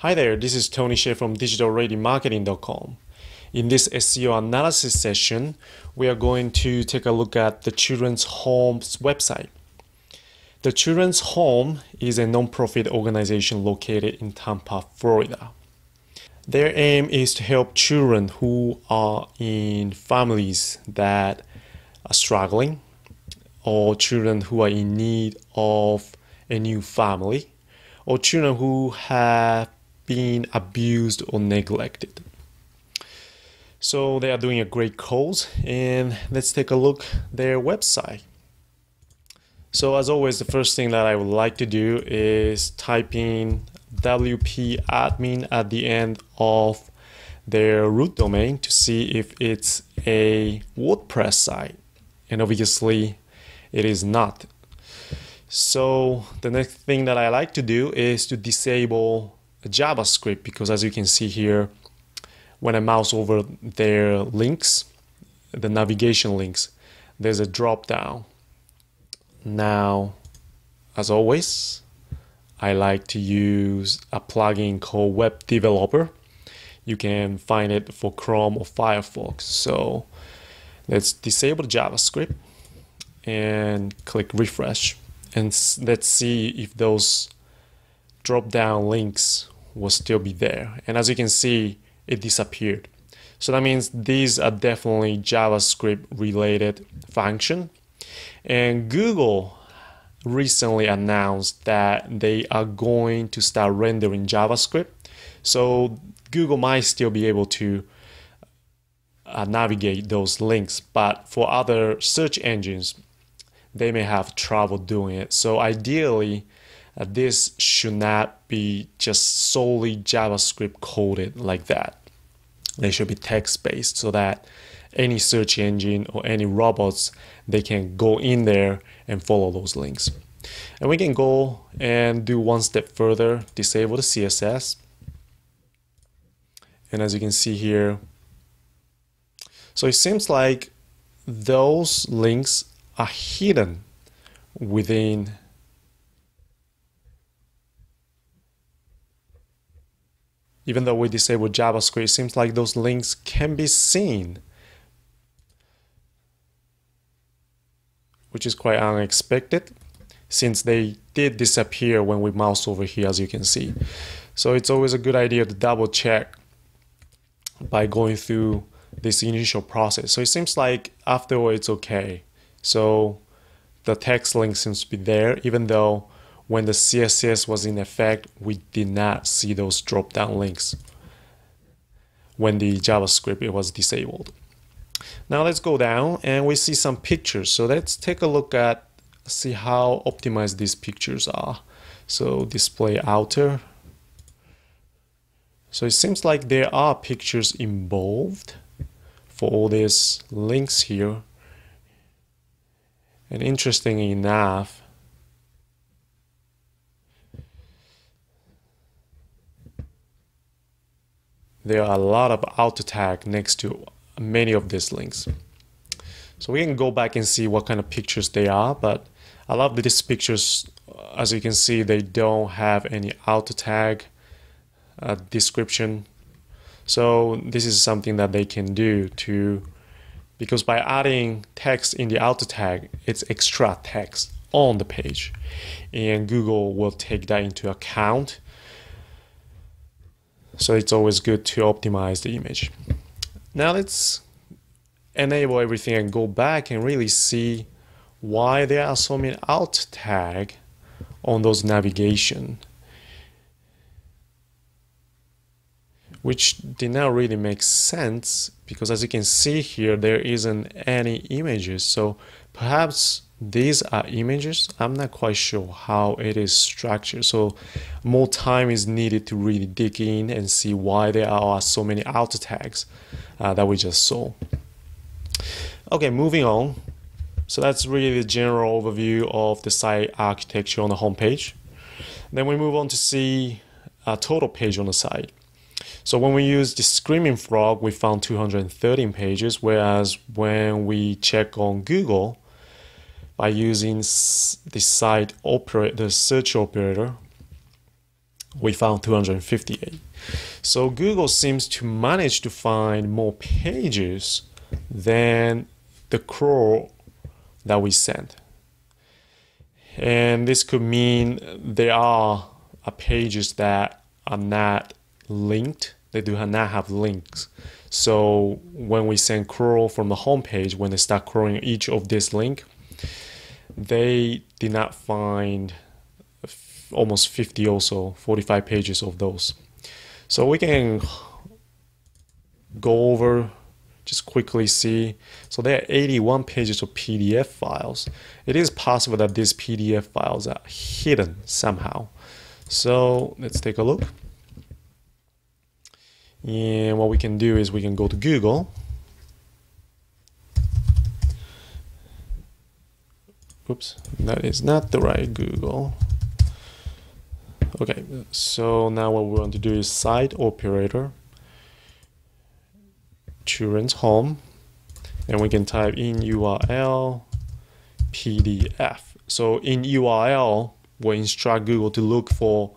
Hi there, this is Tony Shea from digitalradiomarketing.com. In this SEO analysis session, we are going to take a look at the Children's Home's website. The Children's Home is a non-profit organization located in Tampa, Florida. Their aim is to help children who are in families that are struggling or children who are in need of a new family or children who have been abused or neglected. So they are doing a great cause, and let's take a look at their website. So as always, the first thing that I would like to do is type in WP admin at the end of their root domain to see if it's a WordPress site, and obviously it is not. So the next thing that I like to do is to disable JavaScript, because as you can see here, when I mouse over their links, the navigation links, there's a drop down. Now, as always, I like to use a plugin called Web Developer. You can find it for Chrome or Firefox. So let's disable JavaScript and click refresh, and let's see if those drop down links will still be there. And as you can see, it disappeared. So that means these are definitely JavaScript related function. And Google recently announced that they are going to start rendering JavaScript. So Google might still be able to navigate those links, but for other search engines, they may have trouble doing it. So ideally, this should not be just solely JavaScript coded like that. They should be text-based so that any search engine or any robots, they can go in there and follow those links. And we can go and do one step further, disable the CSS. And as you can see here, so it seems like those links are hidden within even though we disable JavaScript, it seems like those links can be seen, which is quite unexpected since they did disappear when we mouse over here, as you can see. So it's always a good idea to double check by going through this initial process. So it seems like afterward it's okay. So the text link seems to be there, even though when the CSS was in effect, we did not see those drop-down links when the JavaScript was disabled. Now let's go down and we see some pictures. So let's take a look at, see how optimized these pictures are. So display outer. So it seems like there are pictures involved for all these links here. And interestingly enough, there are a lot of alt tag next to many of these links. So we can go back and see what kind of pictures they are, but a lot of these pictures, as you can see, they don't have any alt tag description. So this is something that they can do to, because by adding text in the alt tag, it's extra text on the page, and Google will take that into account. So it's always good to optimize the image. Now let's enable everything and go back and really see why there are so many alt tag on those navigation, which did not really make sense, because as you can see here, there isn't any images. So perhaps these are images. I'm not quite sure how it is structured. So more time is needed to really dig in and see why there are so many alt tags that we just saw. Okay, moving on. So that's really the general overview of the site architecture on the home page. Then we move on to see a total page on the site. So when we use the Screaming Frog, we found 213 pages, whereas when we check on Google, by using the search operator, We found 258. So Google seems to manage to find more pages than the crawl that we sent. And this could mean there are pages that are not linked. They do not have links. So when we send crawl from the home page, when they start crawling each of this link, they did not find almost 50 also, 45 pages of those. So we can go over, just quickly see. So there are 81 pages of PDF files. It is possible that these PDF files are hidden somehow. So let's take a look. And what we can do is we can go to Google. Oops, that is not the right Google. Okay, so now what we want to do is site operator, children's home, and we can type in URL PDF. So in URL, we'll instruct Google to look for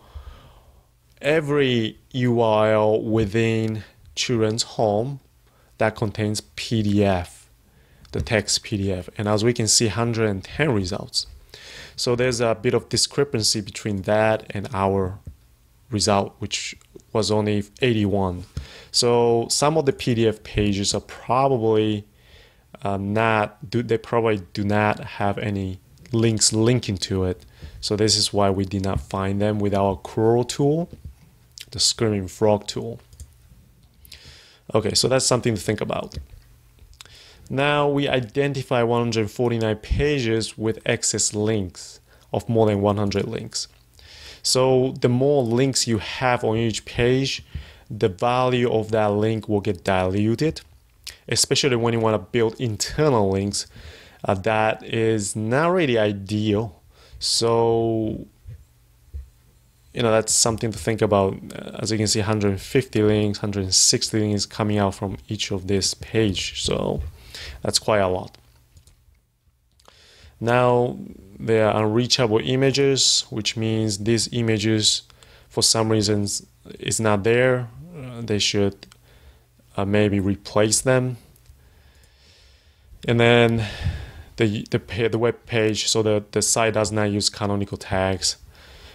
every URL within children's home that contains PDF, the text PDF. And as we can see, 110 results. So there's a bit of discrepancy between that and our result, which was only 81. So some of the PDF pages are probably they probably do not have any links linking to it. So this is why we did not find them with our crawl tool, the Screaming Frog tool. Okay, so that's something to think about. Now we identify 149 pages with excess links of more than 100 links. So the more links you have on each page, the value of that link will get diluted, especially when you want to build internal links. That is not really ideal. So, that's something to think about. As you can see, 150 links, 160 links coming out from each of this page. So that's quite a lot. Now, there are unreachable images, which means these images, for some reasons, is not there. They should maybe replace them. And then the web page, so the site does not use canonical tags.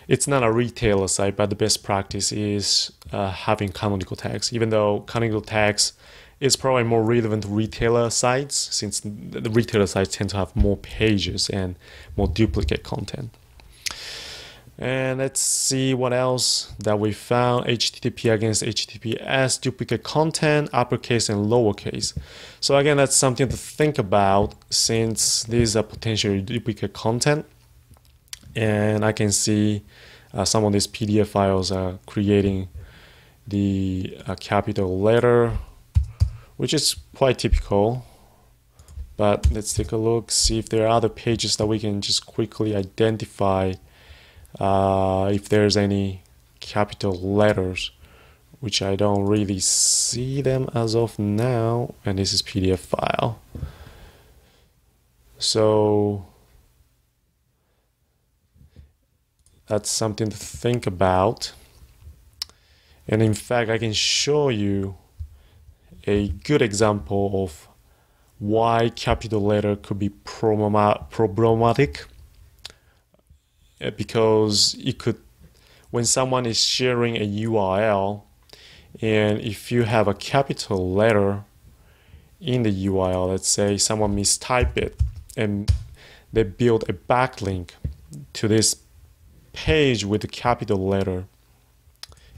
It's not a retailer site, but the best practice is having canonical tags, even though canonical tags is probably more relevant to retailer sites, since the retailer sites tend to have more pages and more duplicate content. And let's see what else that we found. HTTP against HTTPS, duplicate content, uppercase and lowercase. So again, that's something to think about, since these are potentially duplicate content. And I can see some of these PDF files are creating the capital letter, which is quite typical. But let's take a look, see if there are other pages that we can just quickly identify if there's any capital letters, which I don't really see them as of now. And this is PDF file. So that's something to think about. And in fact, I can show you a good example of why capital letter could be problematic. Because it could, when someone is sharing a URL, and if you have a capital letter in the URL, let's say someone mistyped it and they build a backlink to this page with the capital letter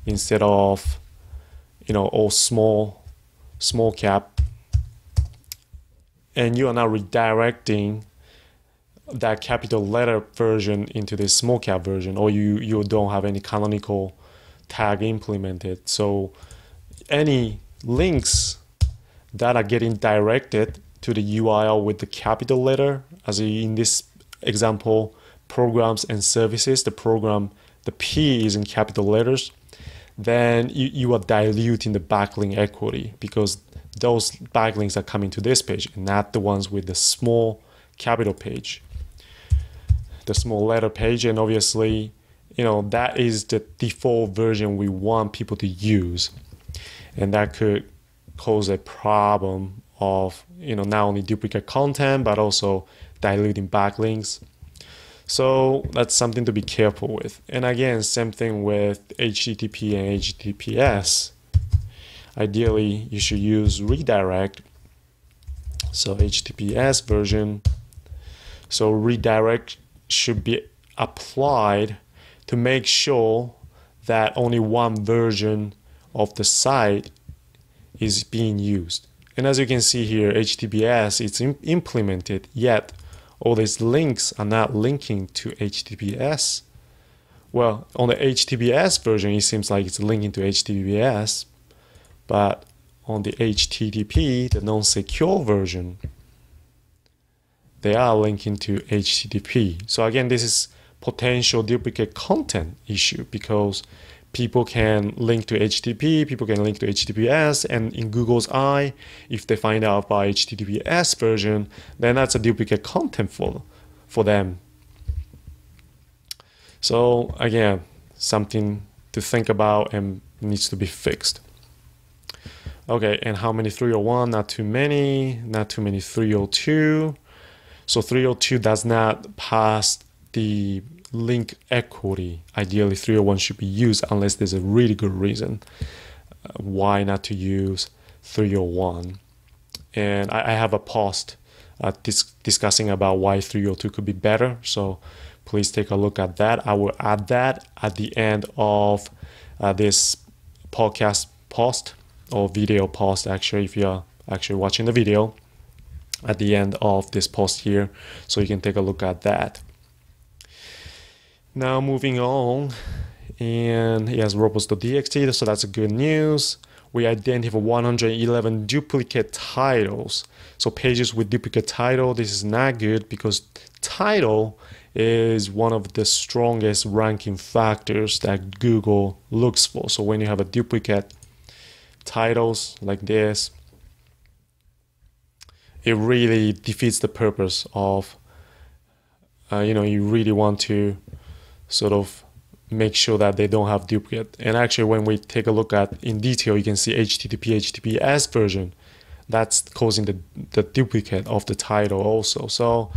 instead of all small cap, and you are now redirecting that capital letter version into this small cap version, or you don't have any canonical tag implemented. So any links that are getting directed to the URL with the capital letter, as in this example, programs and services, the P is in capital letters, then you are diluting the backlink equity, because those backlinks are coming to this page and not the ones with the small capital page, the small letter page. And obviously that is the default version we want people to use. And that could cause a problem of, not only duplicate content, but also diluting backlinks. So that's something to be careful with. And again, same thing with HTTP and HTTPS. Ideally, you should use redirect. So HTTPS version. So redirect should be applied to make sure that only one version of the site is being used. And as you can see here, HTTPS is implemented, yet all these links are not linking to HTTPS. Well, on the HTTPS version, it seems like it's linking to HTTPS, but on the HTTP, the non-secure version, they are linking to HTTP. So again, this is potential duplicate content issue because people can link to HTTP, people can link to HTTPS, and in Google's eye, if they find out about HTTPS version, then that's a duplicate content for them. So again, something to think about and needs to be fixed. Okay, and how many 301? Not too many 302. So 302 does not pass the link equity. Ideally, 301 should be used unless there's a really good reason why not to use 301. And I have a post discussing about why 302 could be better. So please take a look at that. I will add that at the end of this podcast post or video post, actually, if you're actually watching the video, at the end of this post here, so you can take a look at that. Now moving on, and yes, robots.txt, so that's good news. We identified 111 duplicate titles. So pages with duplicate title, this is not good because title is one of the strongest ranking factors that Google looks for. So when you have a duplicate titles like this, it really defeats the purpose of, you really want to sort of make sure that they don't have duplicate. And actually, when we take a look at in detail, you can see HTTP, HTTPS version, that's causing the duplicate of the title also. So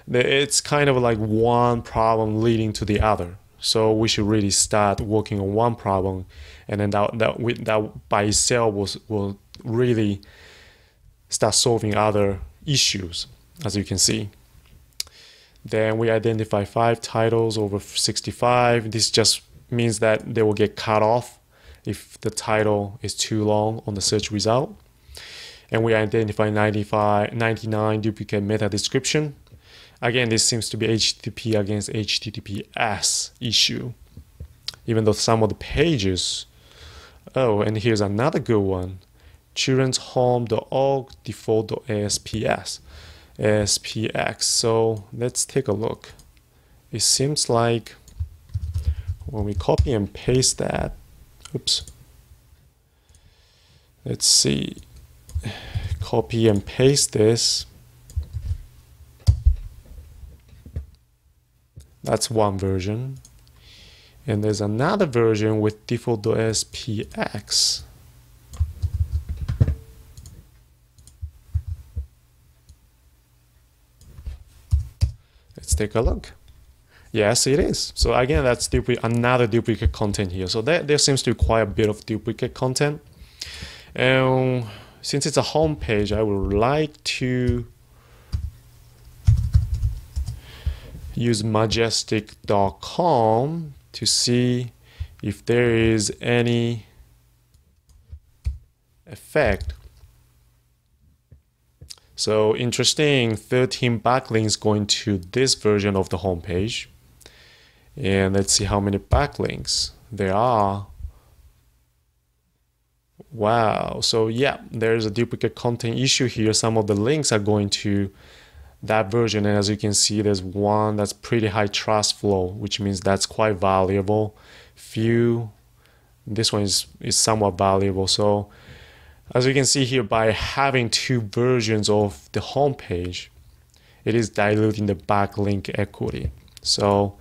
it's kind of like one problem leading to the other. So we should really start working on one problem, and then that by itself will really start solving other issues, as you can see. Then we identify 5 titles over 65. This just means that they will get cut off if the title is too long on the search result. And we identify 99 duplicate meta description. Again, this seems to be HTTP against HTTPS issue, even though some of the pages. Oh, and here's another good one. children'shome.org default.aspx. So let's take a look. It seems like when we copy and paste that, oops. Let's see. Copy and paste this. That's one version. And there's another version with default.spx. Let's take a look. Yes, it is. So again, that's another duplicate content here. So there seems to be quite a bit of duplicate content. And since it's a home page, I would like to use majestic.com to see if there is any effect. So interesting, 13 backlinks going to this version of the homepage. And let's see how many backlinks there are. Wow, so yeah, there's a duplicate content issue here. Some of the links are going to that version, and as you can see, there's one that's pretty high trust flow, which means that's quite valuable. Few, this one is somewhat valuable. So as you can see here, by having 2 versions of the home page, it is diluting the backlink equity. So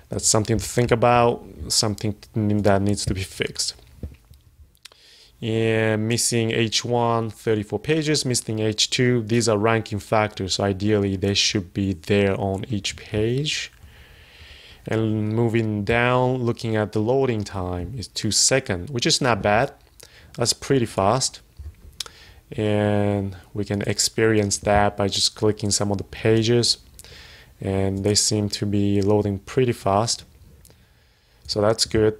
That's something to think about, something that needs to be fixed. And missing H1, 34 pages, missing H2, these are ranking factors, so ideally they should be there on each page. And moving down, looking at the loading time is 2 seconds, which is not bad. That's pretty fast. And we can experience that by just clicking some of the pages, and they seem to be loading pretty fast. So that's good.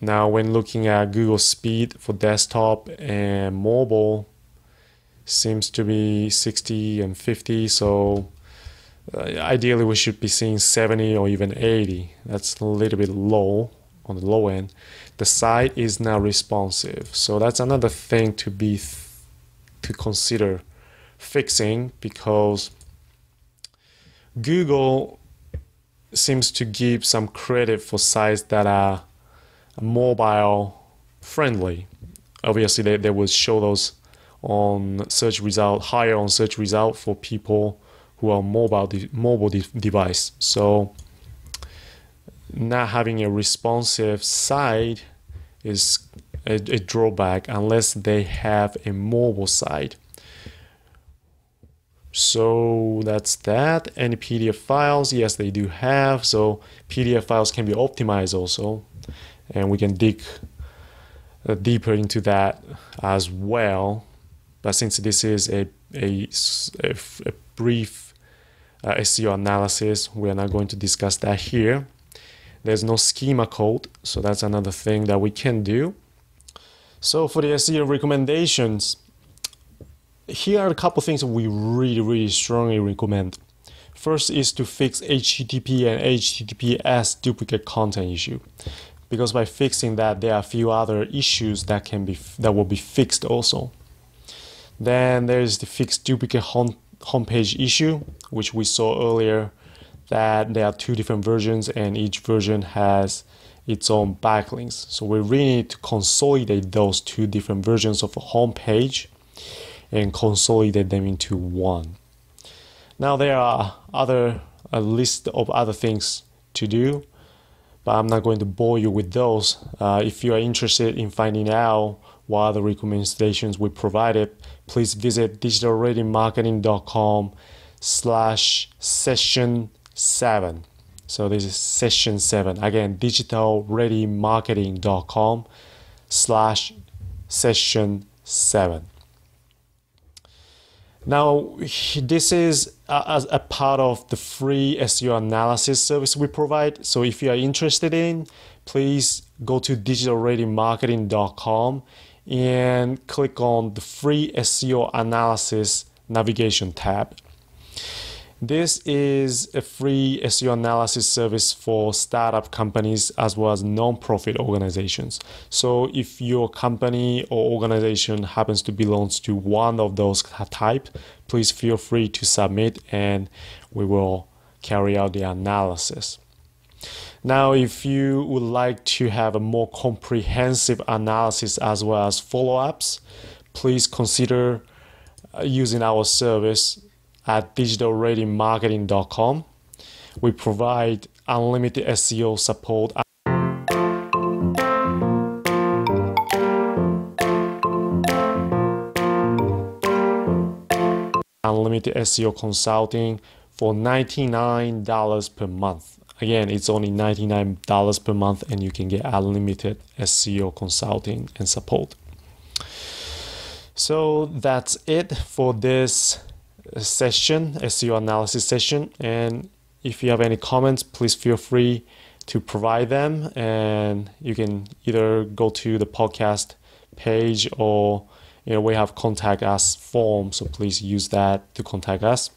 Now, when looking at Google speed for desktop and mobile, seems to be 60 and 50. So ideally, we should be seeing 70 or even 80. That's a little bit low on the low end. The site is not responsive, so that's another thing to consider fixing, because Google seems to give some credit for sites that are mobile friendly. Obviously, they will show those on search result, higher on search result for people who are mobile device. So not having a responsive site is a drawback unless they have a mobile site. So that's that. Any PDF files? Yes, they do have. So PDF files can be optimized also, and we can dig deeper into that as well. But since this is a brief SEO analysis, we are not going to discuss that here. There's no schema code, so that's another thing that we can do. So for the SEO recommendations, here are a couple things we really strongly recommend. First is to fix HTTP and HTTPS duplicate content issue, because by fixing that, there are a few other issues that will be fixed also. Then there's the fixed duplicate homepage issue, which we saw earlier, that there are 2 different versions and each version has its own backlinks. So we really need to consolidate those 2 different versions of a homepage and consolidate them into one. Now there are a list of other things to do, but I'm not going to bore you with those. If you are interested in finding out what other recommendations we provided, please visit digitalreadymarketing.com/session7. So this is session 7. Again, digitalreadymarketing.com/session7. Now, this is as a part of the free SEO analysis service we provide. So if you are interested in, please go to digitalreadymarketing.com and click on the free SEO analysis navigation tab. This is a free SEO analysis service for startup companies as well as non-profit organizations. So if your company or organization happens to belong to one of those types, please feel free to submit and we will carry out the analysis. Now, if you would like to have a more comprehensive analysis as well as follow-ups, please consider using our service at digitalreadymarketing.com. We provide unlimited SEO support, unlimited SEO consulting for $99 per month. Again, it's only $99 per month and you can get unlimited SEO consulting and support. So that's it for this session, SEO analysis session. And if you have any comments, please feel free to provide them. And you can either go to the podcast page or we have contact us form. So please use that to contact us.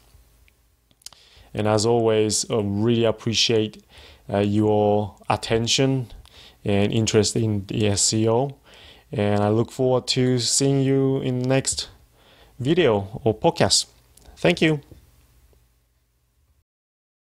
And as always, really appreciate your attention and interest in the SEO. And I look forward to seeing you in the next video or podcast. Thank you.